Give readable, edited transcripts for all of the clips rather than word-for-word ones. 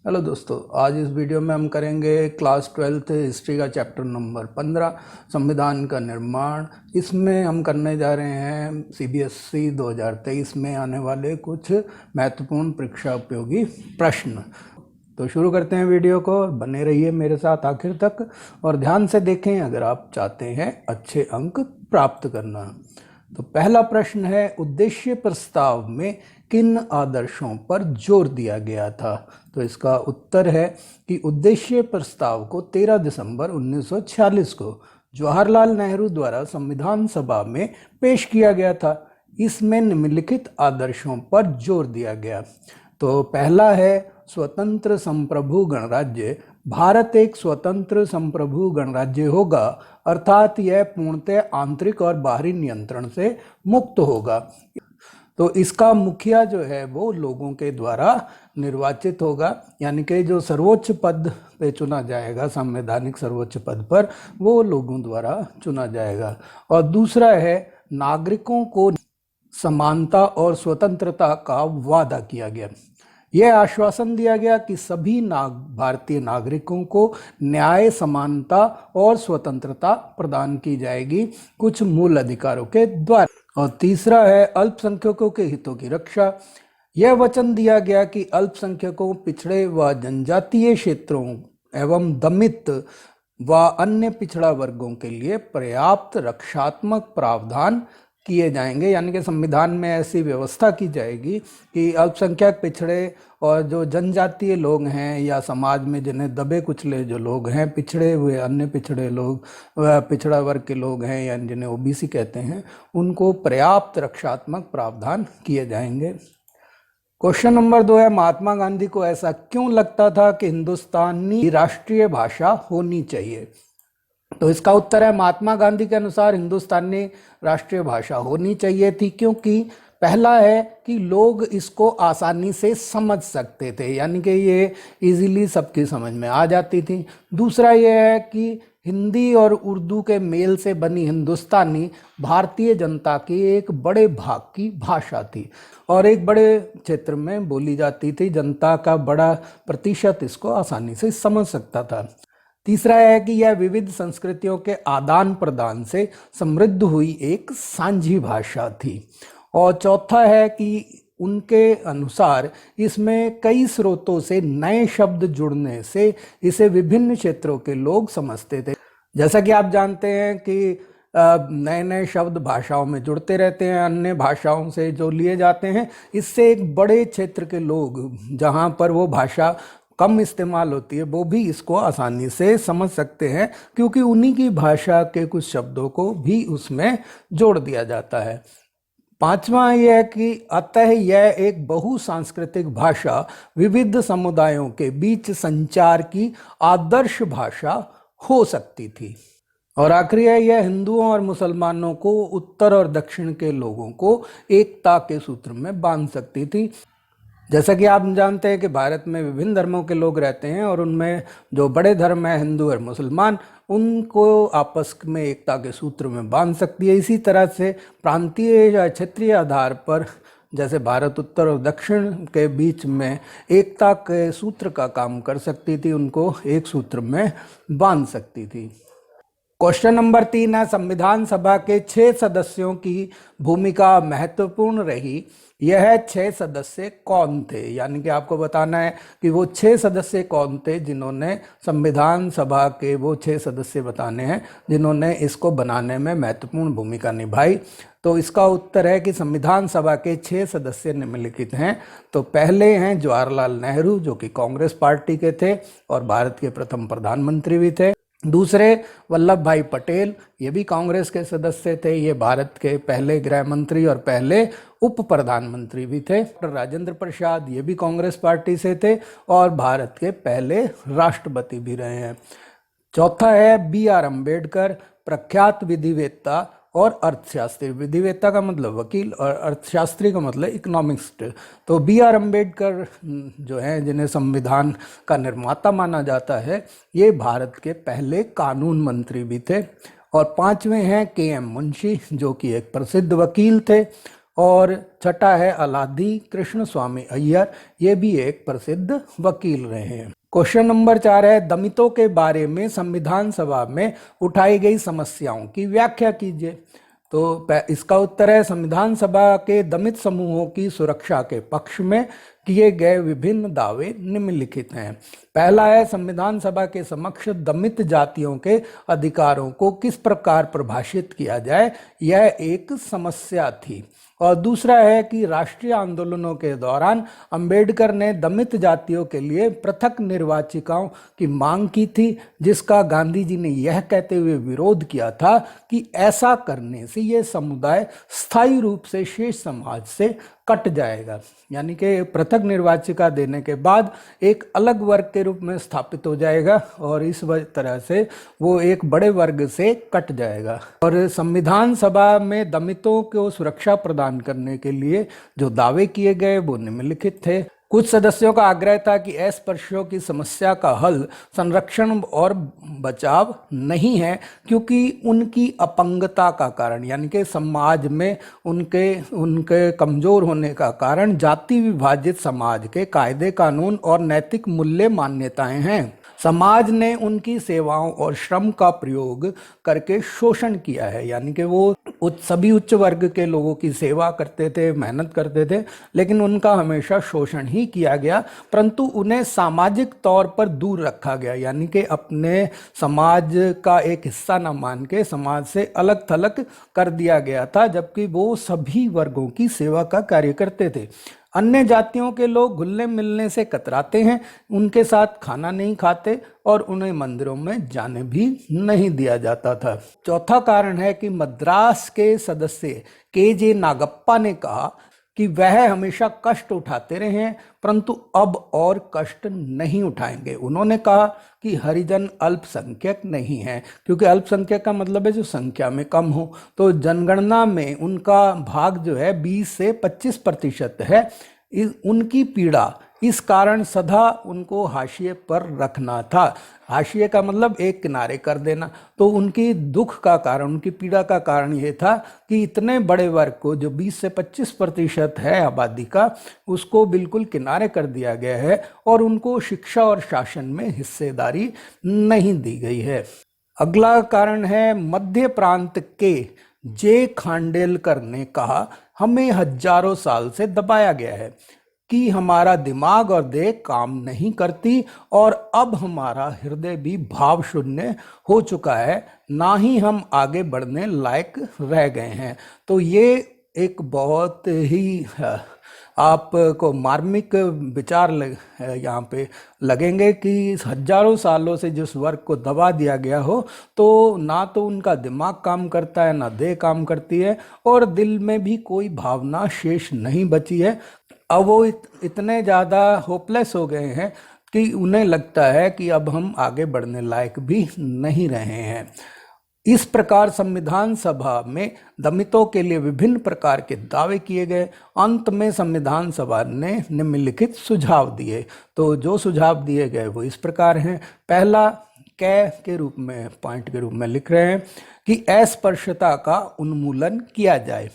Hello दोस्तों, आज इस वीडियो में हम करेंगे क्लास 12th हिस्ट्री का चैप्टर नंबर 15 संविधान का निर्माण। इसमें हम करने जा रहे हैं सीबीएसई 2023 में आने वाले कुछ महत्वपूर्ण परीक्षा उपयोगी प्रश्न। तो शुरू करते हैं वीडियो को। बने रहिए मेरे साथ आखिर तक और ध्यान से देखें अगर आप चाहते हैं अच्छे अंक प्राप्त करना। तो पहला प्रश्न है, उद्देश्य प्रस्ताव में किन आदर्शों पर जोर दिया गया था? तो इसका उत्तर है कि उद्देश्य प्रस्ताव को 13 दिसंबर 1946 को जवाहरलाल नेहरू द्वारा संविधान सभा में पेश किया गया था। इसमें निम्नलिखित आदर्शों पर जोर दिया गया। तो पहला है स्वतंत्र संप्रभु गणराज्य। भारत एक स्वतंत्र संप्रभु गणराज्य होगा, अर्थात यह पूर्णतः आंतरिक और बाहरी नियंत्रण से मुक्त होगा। तो इसका मुखिया जो है वो लोगों के द्वारा निर्वाचित होगा, यानी कि जो सर्वोच्च पद पे चुना जाएगा, संवैधानिक सर्वोच्च पद पर, वो लोगों द्वारा चुना जाएगा। और दूसरा है नागरिकों को समानता और स्वतंत्रता का वादा किया गया। यह आश्वासन दिया गया कि सभी भारतीय नागरिकों को न्याय, समानता और स्वतंत्रता प्रदान की जाएगी कुछ मूल अधिकारों के द्वारा। और तीसरा है अल्पसंख्यकों के हितों की रक्षा। यह वचन दिया गया कि अल्पसंख्यकों, पिछड़े व जनजातीय क्षेत्रों एवं दमित व अन्य पिछड़ा वर्गों के लिए पर्याप्त रक्षात्मक प्रावधान किए जाएंगे, यानी कि संविधान में ऐसी व्यवस्था की जाएगी कि अल्पसंख्यक, पिछड़े और जो जनजातीय लोग हैं या समाज में जिन्हें दबे कुचले जो लोग हैं, पिछड़े हुए अन्य पिछड़े लोग, पिछड़ा वर्ग के लोग हैं या जिन्हें ओबीसी कहते हैं, उनको पर्याप्त रक्षात्मक प्रावधान किए जाएंगे। क्वेश्चन नंबर 2 है, महात्मा गांधी को ऐसा क्यों लगता था कि हिंदुस्तानी राष्ट्रीय भाषा होनी चाहिए? तो इसका उत्तर है, महात्मा गांधी के अनुसार हिंदुस्तानी राष्ट्रीय भाषा होनी चाहिए थी क्योंकि पहला है कि लोग इसको आसानी से समझ सकते थे, यानी कि ये इजीली सबकी समझ में आ जाती थी। दूसरा ये है कि हिंदी और उर्दू के मेल से बनी हिंदुस्तानी भारतीय जनता की एक बड़े भाग की भाषा थी और एक बड़े क्षेत्र में बोली जाती थी। जनता का बड़ा प्रतिशत इसको आसानी से समझ सकता था। तीसरा है कि यह विविध संस्कृतियों के आदान प्रदान से समृद्ध हुई एक साझी भाषा थी। और चौथा है कि उनके अनुसार इसमें कई स्रोतों से नए शब्द जुड़ने से इसे विभिन्न क्षेत्रों के लोग समझते थे। जैसा कि आप जानते हैं कि नए नए शब्द भाषाओं में जुड़ते रहते हैं, अन्य भाषाओं से जो लिए जाते हैं, इससे एक बड़े क्षेत्र के लोग, जहाँ पर वो भाषा कम इस्तेमाल होती है, वो भी इसको आसानी से समझ सकते हैं क्योंकि उन्हीं की भाषा के कुछ शब्दों को भी उसमें जोड़ दिया जाता है। पांचवा यह है कि अतः यह एक बहुसांस्कृतिक भाषा विविध समुदायों के बीच संचार की आदर्श भाषा हो सकती थी। और आखिरी है, यह हिंदुओं और मुसलमानों को, उत्तर और दक्षिण के लोगों को एकता के सूत्र में बांध सकती थी। जैसा कि आप जानते हैं कि भारत में विभिन्न धर्मों के लोग रहते हैं और उनमें जो बड़े धर्म है हिंदू और मुसलमान, उनको आपस में एकता के सूत्र में बांध सकती है। इसी तरह से प्रांतीय या क्षेत्रीय आधार पर जैसे भारत उत्तर और दक्षिण के बीच में एकता के सूत्र का काम कर सकती थी, उनको एक सूत्र में बांध सकती थी। क्वेश्चन नंबर 3 है, संविधान सभा के 6 सदस्यों की भूमिका महत्वपूर्ण रही। यह 6 सदस्य कौन थे? यानी कि आपको बताना है कि वो 6 सदस्य कौन थे जिन्होंने संविधान सभा के, वो 6 सदस्य बताने हैं जिन्होंने इसको बनाने में महत्वपूर्ण भूमिका निभाई। तो इसका उत्तर है कि संविधान सभा के 6 सदस्य निम्नलिखित हैं। तो पहले हैं जवाहरलाल नेहरू, जो कि कांग्रेस पार्टी के थे और भारत के प्रथम प्रधानमंत्री भी थे। दूसरे वल्लभ भाई पटेल, ये भी कांग्रेस के सदस्य थे, ये भारत के पहले गृह मंत्री और पहले उप प्रधानमंत्री भी थे। डॉक्टर राजेंद्र प्रसाद, ये भी कांग्रेस पार्टी से थे और भारत के पहले राष्ट्रपति भी रहे हैं। चौथा है BR अम्बेडकर, प्रख्यात विधिवेत्ता और अर्थशास्त्री। विधिवेत्ता का मतलब वकील और अर्थशास्त्री का मतलब इकोनॉमिस्ट। तो BR अम्बेडकर जो हैं, जिन्हें संविधान का निर्माता माना जाता है, ये भारत के पहले कानून मंत्री भी थे। और पांचवें हैं KM मुंशी, जो कि एक प्रसिद्ध वकील थे। और छठा है अलादी कृष्ण स्वामी अय्यर, ये भी एक प्रसिद्ध वकील रहे हैं। क्वेश्चन नंबर 4 है दमितों के बारे में संविधान सभा में उठाई गई समस्याओं की व्याख्या कीजिए। तो इसका उत्तर है संविधान सभा के दमित समूहों की सुरक्षा के पक्ष में किए गए विभिन्न दावे निम्नलिखित हैं। पहला है संविधान सभा के समक्ष दमित जातियों के अधिकारों को किस प्रकार परिभाषित किया जाए, यह एक समस्या थी। और दूसरा है कि राष्ट्रीय आंदोलनों के दौरान अंबेडकर ने दमित जातियों के लिए पृथक निर्वाचिकाओं की मांग की थी, जिसका गांधी जी ने यह कहते हुए विरोध किया था कि ऐसा करने से यह समुदाय स्थायी रूप से शेष समाज से कट जाएगा, यानी कि पृथक निर्वाचिका देने के बाद एक अलग वर्ग के रूप में स्थापित हो जाएगा और इस तरह से वो एक बड़े वर्ग से कट जाएगा। और संविधान सभा में दमितों को सुरक्षा प्रदान करने के लिए जो दावे किए गए वो निम्नलिखित थे। कुछ सदस्यों का आग्रह था कि अस्पृश्यों की समस्या का हल संरक्षण और बचाव नहीं है, क्योंकि उनकी अपंगता का कारण, यानी कि समाज में उनके कमजोर होने का कारण जाति विभाजित समाज के कायदे कानून और नैतिक मूल्य मान्यताएं हैं। समाज ने उनकी सेवाओं और श्रम का प्रयोग करके शोषण किया है, यानी कि वो सभी उच्च वर्ग के लोगों की सेवा करते थे, मेहनत करते थे, लेकिन उनका हमेशा शोषण ही किया गया, परंतु उन्हें सामाजिक तौर पर दूर रखा गया, यानी कि अपने समाज का एक हिस्सा न मान के समाज से अलग थलग कर दिया गया था, जबकि वो सभी वर्गों की सेवा का कार्य करते थे। अन्य जातियों के लोग घुलने मिलने से कतराते हैं, उनके साथ खाना नहीं खाते और उन्हें मंदिरों में जाने भी नहीं दिया जाता था। चौथा कारण है कि मद्रास के सदस्य KJ नागप्पा ने कहा कि वह हमेशा कष्ट उठाते रहे हैं, परंतु अब और कष्ट नहीं उठाएंगे। उन्होंने कहा कि हरिजन अल्पसंख्यक नहीं है, क्योंकि अल्पसंख्यक का मतलब है जो संख्या में कम हो, तो जनगणना में उनका भाग जो है 20 से 25% है। उनकी पीड़ा इस कारण सदा उनको हाशिए पर रखना था। हाशिए का मतलब एक किनारे कर देना। तो उनकी दुख का कारण, उनकी पीड़ा का कारण ये था कि इतने बड़े वर्ग को, जो 20 से 25% है आबादी का, उसको बिल्कुल किनारे कर दिया गया है और उनको शिक्षा और शासन में हिस्सेदारी नहीं दी गई है। अगला कारण है मध्य प्रांत के जे खांडेलकर ने कहा, हमें हजारों साल से दबाया गया है कि हमारा दिमाग और देह काम नहीं करती और अब हमारा हृदय भी भाव शून्य हो चुका है, ना ही हम आगे बढ़ने लायक रह गए हैं। तो ये एक बहुत ही आपको मार्मिक विचार यहाँ पे लगेंगे कि हजारों सालों से जिस वर्ग को दबा दिया गया हो, तो ना तो उनका दिमाग काम करता है, ना देह काम करती है और दिल में भी कोई भावना शेष नहीं बची है। अब वो इतने ज़्यादा होपलेस हो गए हैं कि उन्हें लगता है कि अब हम आगे बढ़ने लायक भी नहीं रहे हैं। इस प्रकार संविधान सभा में दमितों के लिए विभिन्न प्रकार के दावे किए गए। अंत में संविधान सभा ने निम्नलिखित सुझाव दिए। तो जो सुझाव दिए गए वो इस प्रकार हैं। पहला, के रूप में, पॉइंट के रूप में लिख रहे हैं कि अस्पृश्यता का उन्मूलन किया जाए।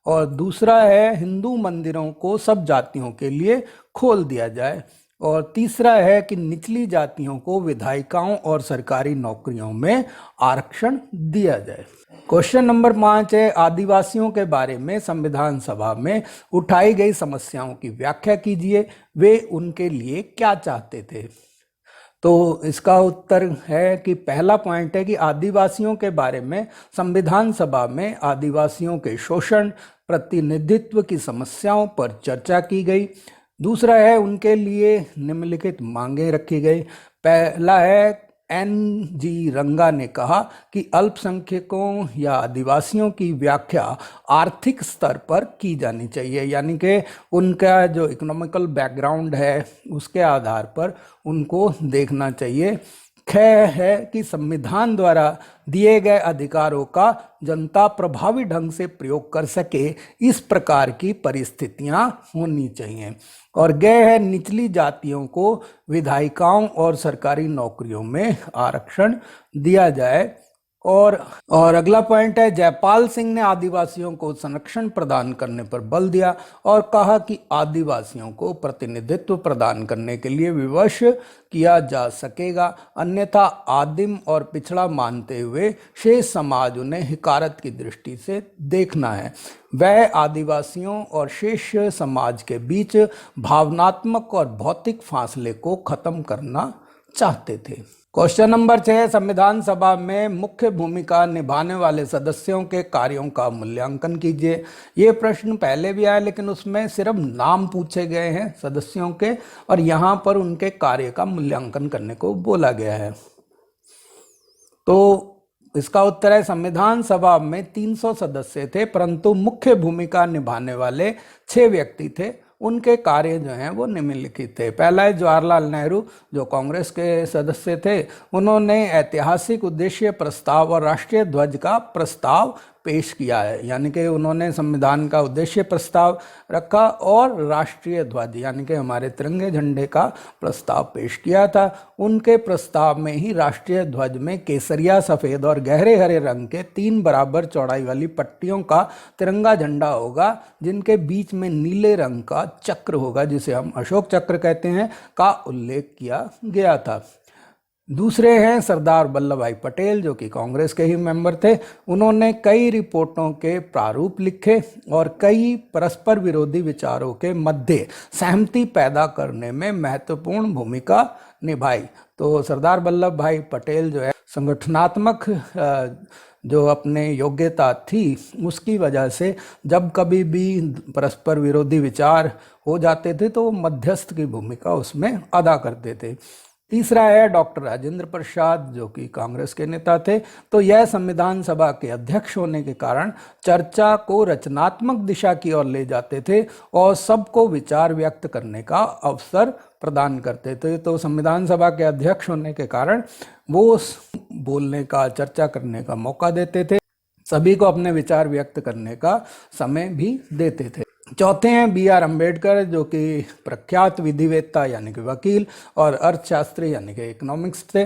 और दूसरा है हिंदू मंदिरों को सब जातियों के लिए खोल दिया जाए। और तीसरा है कि निचली जातियों को विधायिकाओं और सरकारी नौकरियों में आरक्षण दिया जाए। क्वेश्चन नंबर 5 है आदिवासियों के बारे में संविधान सभा में उठाई गई समस्याओं की व्याख्या कीजिए, वे उनके लिए क्या चाहते थे। तो इसका उत्तर है कि पहला पॉइंट है कि आदिवासियों के बारे में संविधान सभा में आदिवासियों के शोषण, प्रतिनिधित्व की समस्याओं पर चर्चा की गई। दूसरा है उनके लिए निम्नलिखित मांगे रखी गई। पहला है NG रंगा ने कहा कि अल्पसंख्यकों या आदिवासियों की व्याख्या आर्थिक स्तर पर की जानी चाहिए, यानी कि उनका जो इकोनॉमिकल बैकग्राउंड है उसके आधार पर उनको देखना चाहिए। है कि संविधान द्वारा दिए गए अधिकारों का जनता प्रभावी ढंग से प्रयोग कर सके, इस प्रकार की परिस्थितियां होनी चाहिए। और है निचली जातियों को विधायिकाओं और सरकारी नौकरियों में आरक्षण दिया जाए। और अगला पॉइंट है, जयपाल सिंह ने आदिवासियों को संरक्षण प्रदान करने पर बल दिया और कहा कि आदिवासियों को प्रतिनिधित्व प्रदान करने के लिए विवश किया जा सकेगा, अन्यथा आदिम और पिछड़ा मानते हुए शेष समाज उन्हें हिकारत की दृष्टि से देखना है। वह आदिवासियों और शेष समाज के बीच भावनात्मक और भौतिक फासले को खत्म करना चाहते थे। क्वेश्चन नंबर 6, संविधान सभा में मुख्य भूमिका निभाने वाले सदस्यों के कार्यों का मूल्यांकन कीजिए। ये प्रश्न पहले भी आया, लेकिन उसमें सिर्फ नाम पूछे गए हैं सदस्यों के और यहाँ पर उनके कार्य का मूल्यांकन करने को बोला गया है। तो इसका उत्तर है, संविधान सभा में 300 सदस्य थे, परंतु मुख्य भूमिका निभाने वाले 6 व्यक्ति थे। उनके कार्य जो हैं वो निम्नलिखित थे। पहला है जवाहरलाल नेहरू, जो कांग्रेस के सदस्य थे। उन्होंने ऐतिहासिक उद्देश्य प्रस्ताव और राष्ट्रीय ध्वज का प्रस्ताव पेश किया है, यानी कि उन्होंने संविधान का उद्देश्य प्रस्ताव रखा और राष्ट्रीय ध्वज यानी कि हमारे तिरंगे झंडे का प्रस्ताव पेश किया था। उनके प्रस्ताव में ही राष्ट्रीय ध्वज में केसरिया, सफ़ेद और गहरे हरे रंग के 3 बराबर चौड़ाई वाली पट्टियों का तिरंगा झंडा होगा, जिनके बीच में नीले रंग का चक्र होगा, जिसे हम अशोक चक्र कहते हैं, का उल्लेख किया गया था। दूसरे हैं सरदार वल्लभ भाई पटेल, जो कि कांग्रेस के ही मेंबर थे। उन्होंने कई रिपोर्टों के प्रारूप लिखे और कई परस्पर विरोधी विचारों के मध्य सहमति पैदा करने में महत्वपूर्ण भूमिका निभाई। तो सरदार वल्लभ भाई पटेल जो है संगठनात्मक जो अपने योग्यता थी उसकी वजह से जब कभी भी परस्पर विरोधी विचार हो जाते थे तो मध्यस्थ की भूमिका उसमें अदा करते थे। तीसरा है डॉक्टर राजेंद्र प्रसाद, जो कि कांग्रेस के नेता थे। तो यह संविधान सभा के अध्यक्ष होने के कारण चर्चा को रचनात्मक दिशा की ओर ले जाते थे और सबको विचार व्यक्त करने का अवसर प्रदान करते थे। तो संविधान सभा के अध्यक्ष होने के कारण वो बोलने का, चर्चा करने का मौका देते थे, सभी को अपने विचार व्यक्त करने का समय भी देते थे। चौथे हैं B.R. अम्बेडकर, जो कि प्रख्यात विधिवेत्ता यानी कि वकील और अर्थशास्त्री यानी कि इकोनॉमिक्स थे।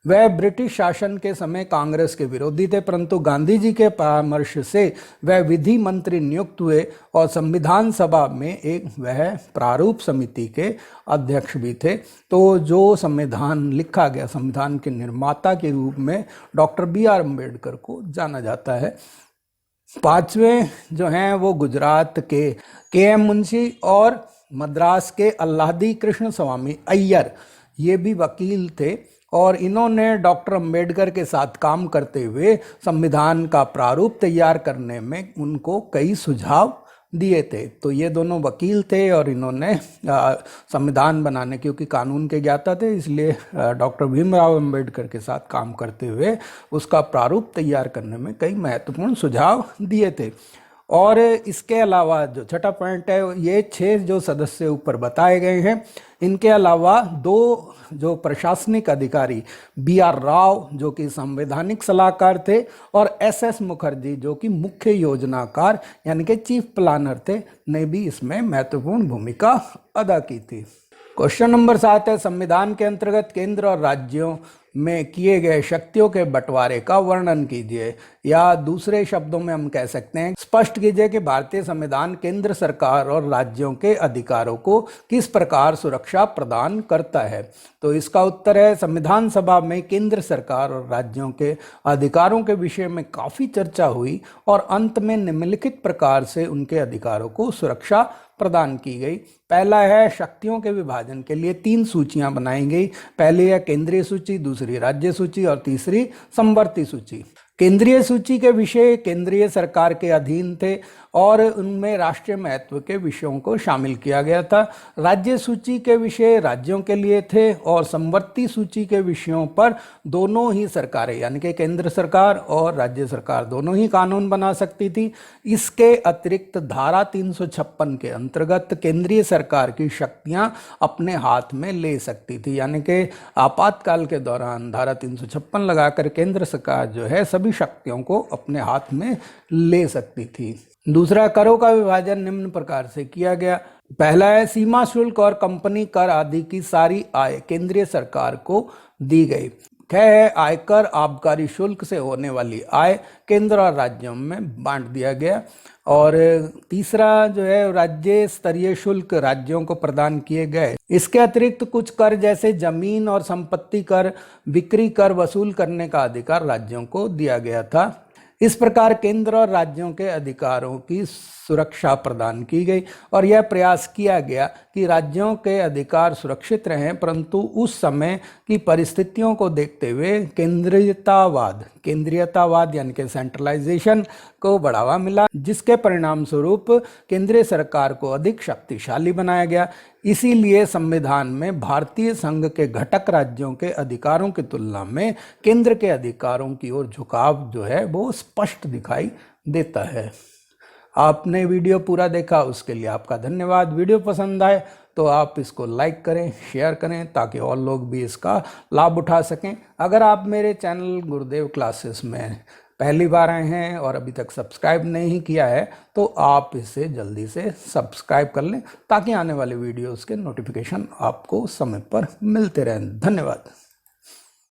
वह ब्रिटिश शासन के समय कांग्रेस के विरोधी थे, परंतु गांधी जी के परामर्श से वह विधि मंत्री नियुक्त हुए और संविधान सभा में वह प्रारूप समिति के अध्यक्ष भी थे। तो जो संविधान लिखा गया, संविधान के निर्माता के रूप में डॉक्टर B.R. अम्बेडकर को जाना जाता है। पांचवें जो हैं वो गुजरात के K.M. मुंशी और मद्रास के अल्लादी कृष्ण स्वामी अय्यर, ये भी वकील थे और इन्होंने डॉक्टर अम्बेडकर के साथ काम करते हुए संविधान का प्रारूप तैयार करने में उनको कई सुझाव दिए थे। तो ये दोनों वकील थे और इन्होंने संविधान बनाने, क्योंकि कानून के ज्ञाता थे, इसलिए डॉक्टर भीमराव अम्बेडकर के साथ काम करते हुए उसका प्रारूप तैयार करने में कई महत्वपूर्ण सुझाव दिए थे। और इसके अलावा जो छठा पॉइंट है, ये 6 जो सदस्य ऊपर बताए गए हैं, इनके अलावा 2 जो प्रशासनिक अधिकारी B.R. राव, जो कि संवैधानिक सलाहकार थे, और S.S. मुखर्जी, जो कि मुख्य योजनाकार यानी कि चीफ प्लानर थे, ने भी इसमें महत्वपूर्ण भूमिका अदा की थी। क्वेश्चन नंबर 7 है, संविधान के अंतर्गत केंद्र और राज्यों में किए गए शक्तियों के बंटवारे का वर्णन कीजिए, या दूसरे शब्दों में हम कह सकते हैं स्पष्ट कीजिए कि भारतीय संविधान केंद्र सरकार और राज्यों के अधिकारों को किस प्रकार सुरक्षा प्रदान करता है। तो इसका उत्तर है, संविधान सभा में केंद्र सरकार और राज्यों के अधिकारों के विषय में काफ़ी चर्चा हुई और अंत में निम्नलिखित प्रकार से उनके अधिकारों को सुरक्षा प्रदान की गई। पहला है, शक्तियों के विभाजन के लिए 3 सूचियां बनाई गई। पहली है केंद्रीय सूची, दूसरी राज्य सूची और तीसरी समवर्ती सूची। केंद्रीय सूची के विषय केंद्रीय सरकार के अधीन थे और उनमें राष्ट्रीय महत्व के विषयों को शामिल किया गया था। राज्य सूची के विषय राज्यों के लिए थे और समवर्ती सूची के विषयों पर दोनों ही सरकारें यानी कि केंद्र सरकार और राज्य सरकार दोनों ही कानून बना सकती थी। इसके अतिरिक्त धारा 356 के अंतर्गत केंद्रीय सरकार की शक्तियां अपने हाथ में ले सकती थी, यानी कि आपातकाल के दौरान धारा 356 लगाकर केंद्र सरकार जो है सभी शक्तियों को अपने हाथ में ले सकती थी। दूसरा, करों का विभाजन निम्न प्रकार से किया गया। पहला है, सीमा शुल्क और कंपनी कर आदि की सारी आय केंद्रीय सरकार को दी गई। 6 है आयकर आबकारी शुल्क से होने वाली आय केंद्र और राज्यों में बांट दिया गया। और तीसरा जो है राज्य स्तरीय शुल्क राज्यों को प्रदान किए गए। इसके अतिरिक्त कुछ कर जैसे जमीन और संपत्ति कर, बिक्री कर वसूल करने का अधिकार राज्यों को दिया गया था। इस प्रकार केंद्र और राज्यों के अधिकारों की सुरक्षा प्रदान की गई और यह प्रयास किया गया कि राज्यों के अधिकार सुरक्षित रहें, परंतु उस समय की परिस्थितियों को देखते हुए केंद्रीयतावाद यानी कि सेंट्रलाइजेशन को बढ़ावा मिला, जिसके परिणाम स्वरूप केंद्रीय सरकार को अधिक शक्तिशाली बनाया गया। इसीलिए संविधान में भारतीय संघ के घटक राज्यों के अधिकारों की तुलना में केंद्र के अधिकारों की ओर झुकाव जो है वो स्पष्ट दिखाई देता है। आपने वीडियो पूरा देखा उसके लिए आपका धन्यवाद। वीडियो पसंद आए तो आप इसको लाइक करें, शेयर करें ताकि और लोग भी इसका लाभ उठा सकें। अगर आप मेरे चैनल गुरुदेव क्लासेस में पहली बार आए हैं और अभी तक सब्सक्राइब नहीं किया है तो आप इसे जल्दी से सब्सक्राइब कर लें ताकि आने वाले वीडियोस के नोटिफिकेशन आपको समय पर मिलते रहें। धन्यवाद।